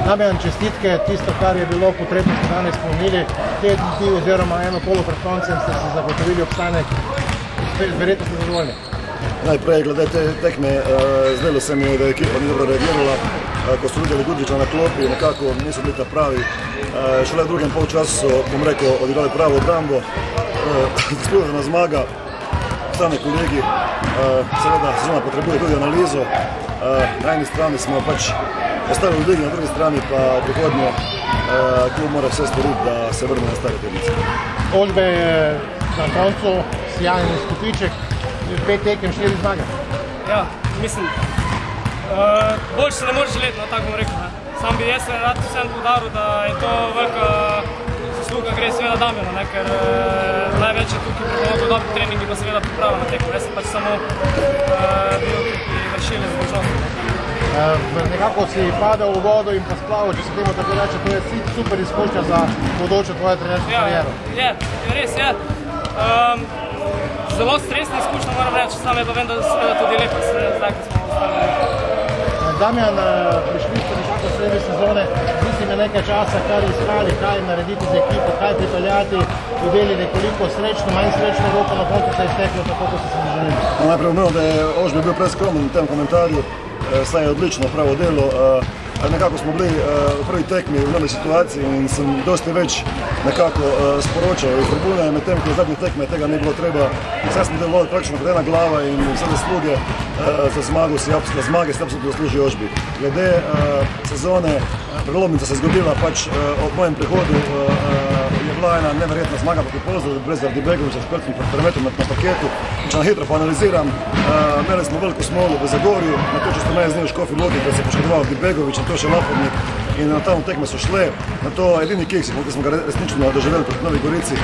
Damjan, čestitke, tisto, kar je bilo potrebno, ste danes izpolnili, te dni oziroma eno kolo pred koncem ste se zagotovili obstanek, verjetno ste zadovoljni. Najprej, glede te tekme, zdelo se mi je, da je ekipa ni dobro reagirala, ko so videli Gudriča na klopi, nekako niso bili ta pravi. Šele v drugem polčasu so, bom rekel, odigrali pravo obrambo, zaslužena zmaga, ostane kolegi, seveda sezona potrebuje tudi analizo. Na eni strani smo pač ostali v ligi, na drugi strani pa prihodnje klub mora vse storiti, da se vrne na stare tirnice. Ožbe je na koncu sjajen izkupiček, 5 tekem, 4 zmage. Ja, mislim, bolj se ne može želeti, no, tako bom rekel. Sam bi jaz rad vsem poudaril, da je to velika zasluga, gre seveda Damjana, ker največ je tukaj pripomogel dobri treningi, pa seveda priprava na tekmo. Jaz sem pač samo bil vršilec dolžnosti. Nekako si padal v vodo in pa splaval, če se temu tako reče, to je super izkušnja za bodočo tvojo trenersko kariero. Ja, res je. Zelo stresna izkušnja, moram reči, sam je pa vem, da seveda tudi lepa, zdaj, ko smo ostali. Damjan, prišli ste nekako sredi sezone, zdi me nekaj časa, kar iskali, kaj narediti z ekipo, kaj pripeljati, videli nekoliko srečno, manj srečno roko, na koncu se je izteklo tako, kot ste se mi želeli. Najprej omenim, da je Ožbe bil preskromen v tem komentarju, saj je odlično pravo delo. Nekako smo bili v prvi tekmi v novi situaciji in sem dosti več nekako sporočal iz tribune, medtem ko v zadnji tekme tega ni bilo treba. Vse smo delovali praktično kot ena glava in vse zasluge za zmage se absolutno zasluži Ožbi. Glede sezone, prelomnica se je zgodila pač ob mojem prihodu, je bila ena neverjetna zmaga proti Polzeli, brez zaradi Begovića s četvrtim premetom na paketu. Če na hitro poanaliziram, imeli smo veliko smolo v Zagorju, na to, če ste meni znali Škofi Loki, da se je poškodoval Begović, na to še Lapornik in na tam tekme so šle. Na to edini kiks, ki smo ga resnično doživeli proti Novi Gorici.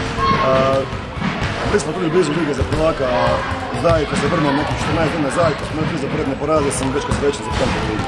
Bili smo tudi blizu lige za prvaka, zdaj, ko se vrnem nekih 14 dni nazaj, ko smo imeli 3 zaporedne poraze, sem več kot srečen za v tem ligi.